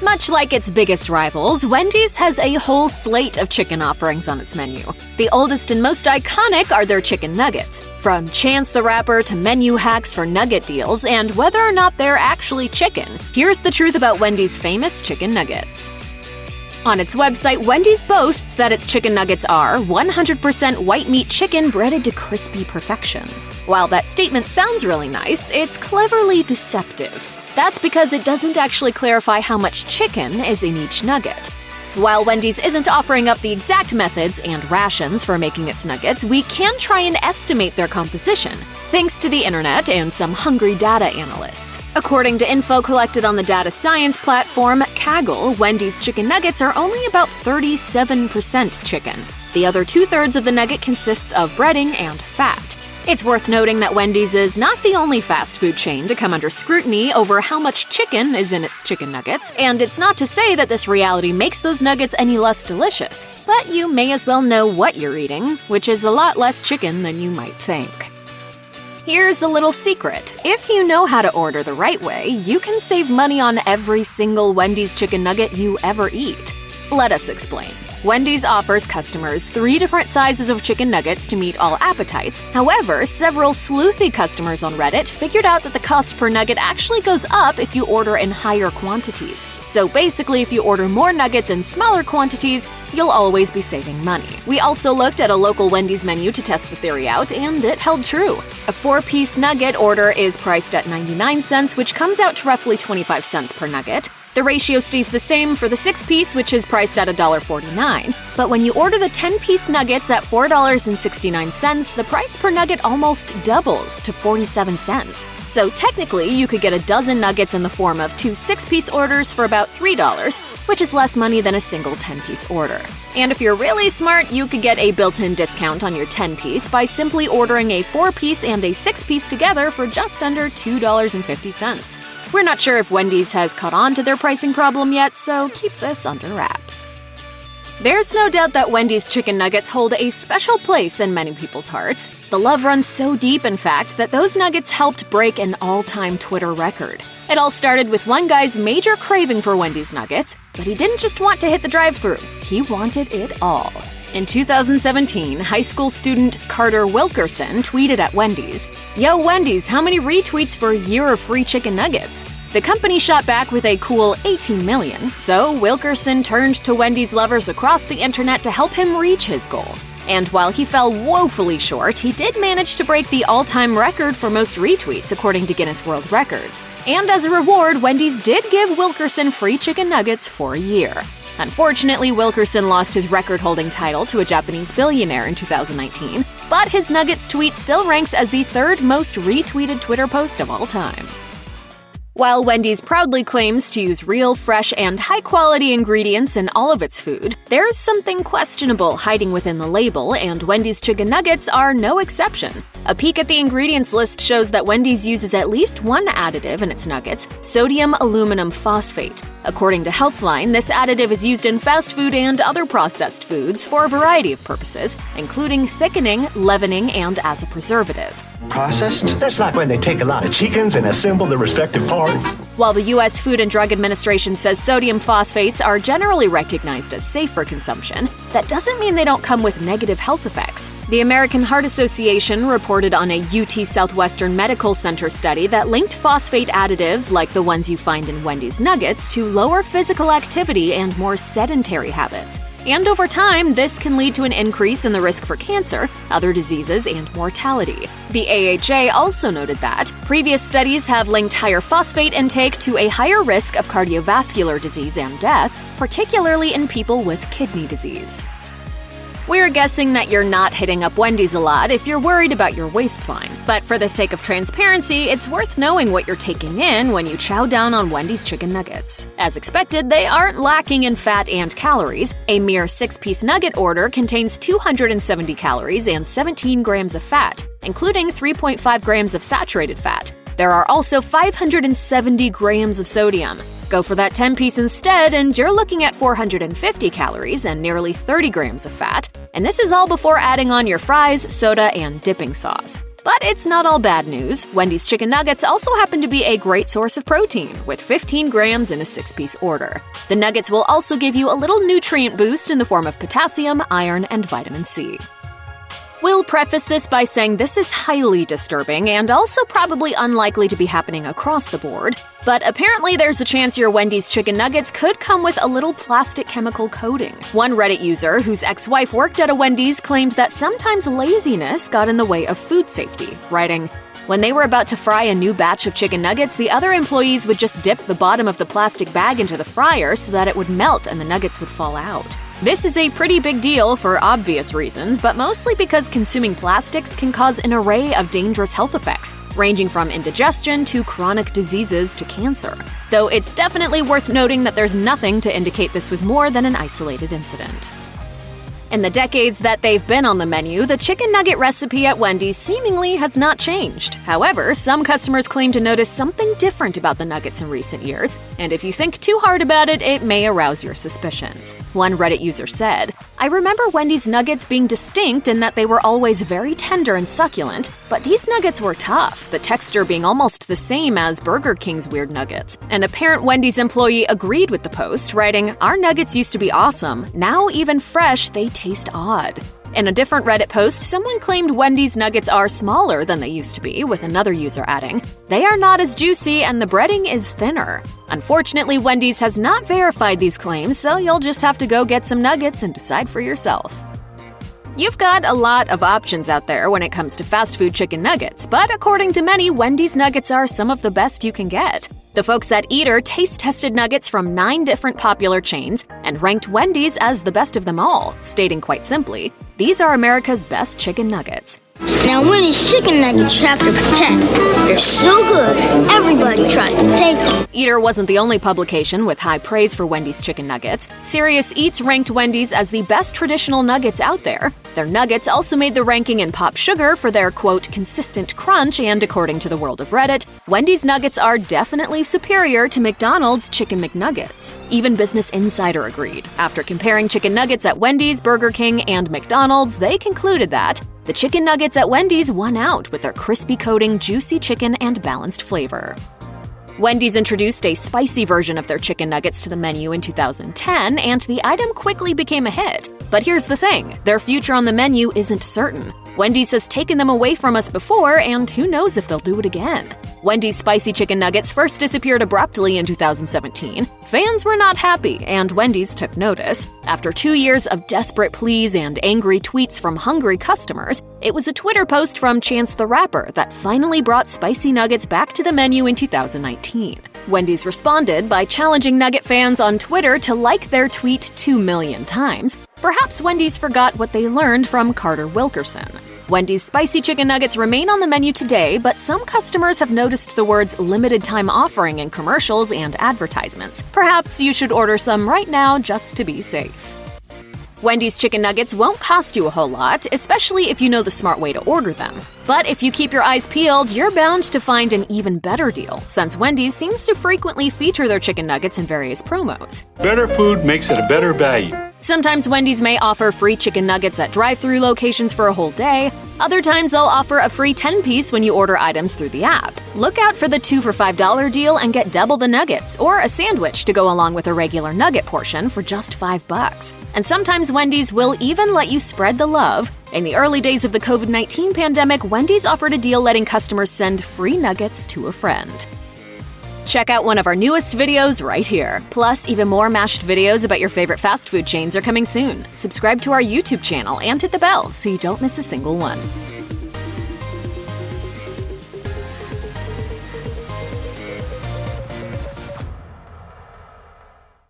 Much like its biggest rivals, Wendy's has a whole slate of chicken offerings on its menu. The oldest and most iconic are their chicken nuggets. From Chance the Rapper to menu hacks for nugget deals and whether or not they're actually chicken, here's the truth about Wendy's famous chicken nuggets. On its website, Wendy's boasts that its chicken nuggets are 100% white meat chicken breaded to crispy perfection. While that statement sounds really nice, it's cleverly deceptive. That's because it doesn't actually clarify how much chicken is in each nugget. While Wendy's isn't offering up the exact methods and rations for making its nuggets, we can try and estimate their composition, thanks to the internet and some hungry data analysts. According to info collected on the data science platform Kaggle, Wendy's chicken nuggets are only about 37% chicken. The other 2/3 of the nugget consists of breading and fat. It's worth noting that Wendy's is not the only fast food chain to come under scrutiny over how much chicken is in its chicken nuggets, and it's not to say that this reality makes those nuggets any less delicious, but you may as well know what you're eating, which is a lot less chicken than you might think. Here's a little secret. If you know how to order the right way, you can save money on every single Wendy's chicken nugget you ever eat. Let us explain. Wendy's offers customers 3 different sizes of chicken nuggets to meet all appetites. However, several sleuthy customers on Reddit figured out that the cost per nugget actually goes up if you order in higher quantities. So basically, if you order more nuggets in smaller quantities, you'll always be saving money. We also looked at a local Wendy's menu to test the theory out, and it held true. A 4-piece nugget order is priced at 99 cents, which comes out to roughly 25 cents per nugget. The ratio stays the same for the 6-piece, which is priced at $1.49. But when you order the 10-piece nuggets at $4.69, the price per nugget almost doubles to 47 cents. So technically, you could get a dozen nuggets in the form of 2 6-piece orders for about $3, which is less money than a single 10-piece order. And if you're really smart, you could get a built-in discount on your 10-piece by simply ordering a 4-piece and a 6-piece together for just under $2.50. We're not sure if Wendy's has caught on to their pricing problem yet, so keep this under wraps. There's no doubt that Wendy's chicken nuggets hold a special place in many people's hearts. The love runs so deep, in fact, that those nuggets helped break an all-time Twitter record. It all started with one guy's major craving for Wendy's nuggets, but he didn't just want to hit the drive-thru, he wanted it all. In 2017, high school student Carter Wilkerson tweeted at Wendy's, "Yo, Wendy's, how many retweets for a year of free chicken nuggets?" The company shot back with a cool 18 million, so Wilkerson turned to Wendy's lovers across the internet to help him reach his goal. And while he fell woefully short, he did manage to break the all-time record for most retweets according to Guinness World Records. And as a reward, Wendy's did give Wilkerson free chicken nuggets for a year. Unfortunately, Wilkerson lost his record-holding title to a Japanese billionaire in 2019, but his Nuggets tweet still ranks as the 3rd most retweeted Twitter post of all time. While Wendy's proudly claims to use real, fresh, and high-quality ingredients in all of its food, there's something questionable hiding within the label, and Wendy's chicken nuggets are no exception. A peek at the ingredients list shows that Wendy's uses at least one additive in its nuggets, sodium aluminum phosphate. According to Healthline, this additive is used in fast food and other processed foods for a variety of purposes, including thickening, leavening, and as a preservative. Processed? That's like when they take a lot of chickens and assemble the respective parts. While the U.S. Food and Drug Administration says sodium phosphates are generally recognized as safe for consumption, that doesn't mean they don't come with negative health effects. The American Heart Association reported on a UT Southwestern Medical Center study that linked phosphate additives like the ones you find in Wendy's nuggets to lower physical activity and more sedentary habits. And over time, this can lead to an increase in the risk for cancer, other diseases, and mortality. The AHA also noted that previous studies have linked higher phosphate intake to a higher risk of cardiovascular disease and death, particularly in people with kidney disease. We're guessing that you're not hitting up Wendy's a lot if you're worried about your waistline. But for the sake of transparency, it's worth knowing what you're taking in when you chow down on Wendy's chicken nuggets. As expected, they aren't lacking in fat and calories. A mere 6-piece nugget order contains 270 calories and 17 grams of fat, including 3.5 grams of saturated fat. There are also 570 grams of sodium. Go for that 10-piece instead, and you're looking at 450 calories and nearly 30 grams of fat. And this is all before adding on your fries, soda, and dipping sauce. But it's not all bad news. Wendy's chicken nuggets also happen to be a great source of protein, with 15 grams in a 6-piece order. The nuggets will also give you a little nutrient boost in the form of potassium, iron, and vitamin C. We'll preface this by saying this is highly disturbing and also probably unlikely to be happening across the board. But apparently there's a chance your Wendy's chicken nuggets could come with a little plastic chemical coating. One Reddit user, whose ex-wife worked at a Wendy's, claimed that sometimes laziness got in the way of food safety, writing, "When they were about to fry a new batch of chicken nuggets, the other employees would just dip the bottom of the plastic bag into the fryer so that it would melt and the nuggets would fall out." This is a pretty big deal for obvious reasons, but mostly because consuming plastics can cause an array of dangerous health effects, ranging from indigestion to chronic diseases to cancer. Though it's definitely worth noting that there's nothing to indicate this was more than an isolated incident. In the decades that they've been on the menu, the chicken nugget recipe at Wendy's seemingly has not changed. However, some customers claim to notice something different about the nuggets in recent years, and if you think too hard about it, it may arouse your suspicions. One Reddit user said, "I remember Wendy's nuggets being distinct in that they were always very tender and succulent, but these nuggets were tough, the texture being almost the same as Burger King's weird nuggets." An apparent Wendy's employee agreed with the post, writing, "Our nuggets used to be awesome. Now, even fresh, they taste odd." In a different Reddit post, someone claimed Wendy's nuggets are smaller than they used to be, with another user adding, "They are not as juicy and the breading is thinner." Unfortunately, Wendy's has not verified these claims, so you'll just have to go get some nuggets and decide for yourself. You've got a lot of options out there when it comes to fast food chicken nuggets, but according to many, Wendy's nuggets are some of the best you can get. The folks at Eater taste-tested nuggets from 9 different popular chains and ranked Wendy's as the best of them all, stating quite simply, "These are America's best chicken nuggets." Now, Wendy's chicken nuggets you have to protect. They're so good, everybody tries to take them. Eater wasn't the only publication with high praise for Wendy's chicken nuggets. Serious Eats ranked Wendy's as the best traditional nuggets out there. Their nuggets also made the ranking in Pop Sugar for their, quote, consistent crunch, and according to the world of Reddit, Wendy's nuggets are definitely superior to McDonald's Chicken McNuggets. Even Business Insider agreed. After comparing chicken nuggets at Wendy's, Burger King, and McDonald's, they concluded that the chicken nuggets at Wendy's won out with their crispy coating, juicy chicken, and balanced flavor. Wendy's introduced a spicy version of their chicken nuggets to the menu in 2010, and the item quickly became a hit. But here's the thing, their future on the menu isn't certain. Wendy's has taken them away from us before, and who knows if they'll do it again. Wendy's spicy chicken nuggets first disappeared abruptly in 2017. Fans were not happy, and Wendy's took notice. After 2 years of desperate pleas and angry tweets from hungry customers, it was a Twitter post from Chance the Rapper that finally brought spicy nuggets back to the menu in 2019. Wendy's responded by challenging nugget fans on Twitter to like their tweet 2 million times. Perhaps Wendy's forgot what they learned from Carter Wilkerson. Wendy's spicy chicken nuggets remain on the menu today, but some customers have noticed the words limited time offering in commercials and advertisements. Perhaps you should order some right now just to be safe. Wendy's chicken nuggets won't cost you a whole lot, especially if you know the smart way to order them. But if you keep your eyes peeled, you're bound to find an even better deal, since Wendy's seems to frequently feature their chicken nuggets in various promos. Better food makes it a better value. Sometimes Wendy's may offer free chicken nuggets at drive-thru locations for a whole day. Other times they'll offer a free 10-piece when you order items through the app. Look out for the 2 for $5 deal and get double the nuggets, or a sandwich to go along with a regular nugget portion for just $5. And sometimes Wendy's will even let you spread the love. In the early days of the COVID-19 pandemic, Wendy's offered a deal letting customers send free nuggets to a friend. Check out one of our newest videos right here. Plus, even more mashed videos about your favorite fast food chains are coming soon. Subscribe to our YouTube channel and hit the bell so you don't miss a single one.